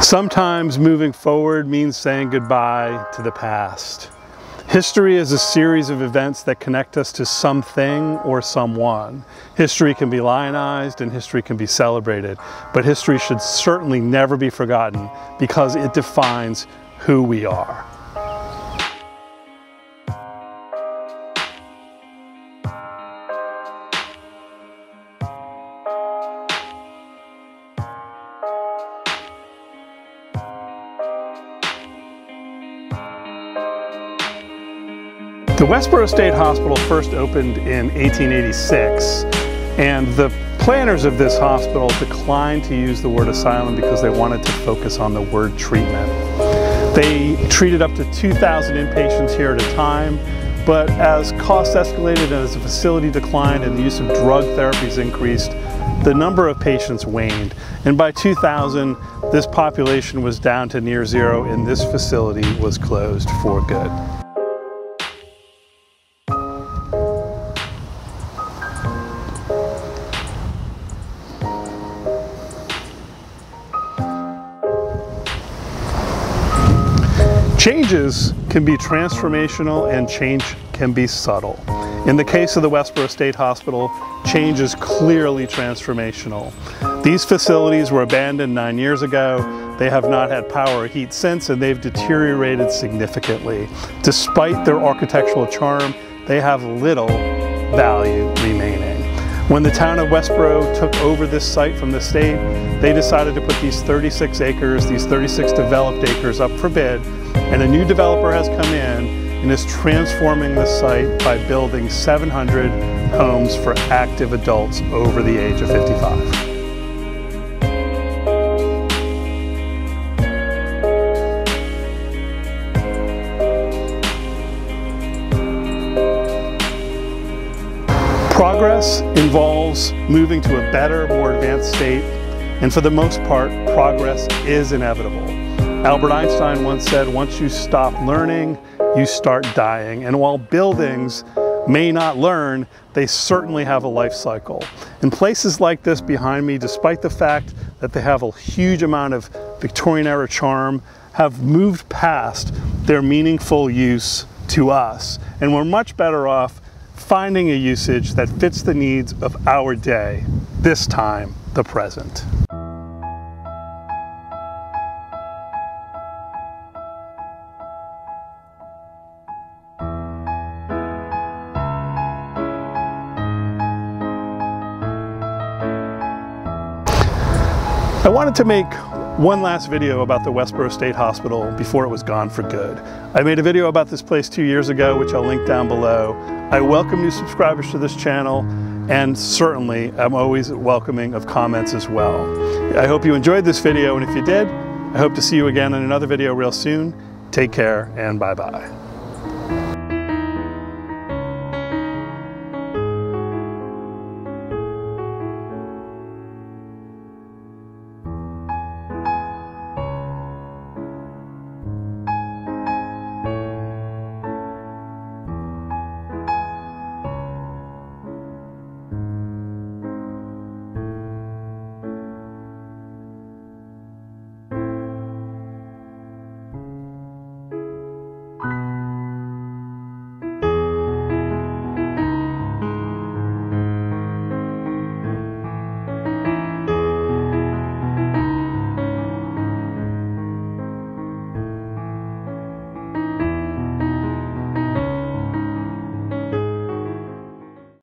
Sometimes moving forward means saying goodbye to the past. History is a series of events that connect us to something or someone. History can be lionized and history can be celebrated, but history should certainly never be forgotten because it defines who we are. The Westborough State Hospital first opened in 1886, and the planners of this hospital declined to use the word asylum because they wanted to focus on the word treatment. They treated up to 2,000 inpatients here at a time, but as costs escalated and as the facility declined and the use of drug therapies increased, the number of patients waned. And by 2000, this population was down to near zero and this facility was closed for good. Changes can be transformational and change can be subtle. In the case of the Westborough State Hospital, change is clearly transformational. These facilities were abandoned 9 years ago. They have not had power or heat since, and they've deteriorated significantly. Despite their architectural charm, they have little value remaining. When the town of Westborough took over this site from the state, they decided to put these 36 acres, these 36 developed acres up for bid, and a new developer has come in and is transforming the site by building 700 homes for active adults over the age of 55. Progress involves moving to a better, more advanced state, and for the most part, progress is inevitable. Albert Einstein once said, once you stop learning, you start dying. And while buildings may not learn, they certainly have a life cycle. And places like this behind me, despite the fact that they have a huge amount of Victorian era charm, have moved past their meaningful use to us. And we're much better off finding a usage that fits the needs of our day, this time, the present. I wanted to make one last video about the Westborough State Hospital before it was gone for good. I made a video about this place 2 years ago, which I'll link down below. I welcome new subscribers to this channel, and certainly I'm always welcoming of comments as well. I hope you enjoyed this video, and if you did, I hope to see you again in another video real soon. Take care, and bye-bye.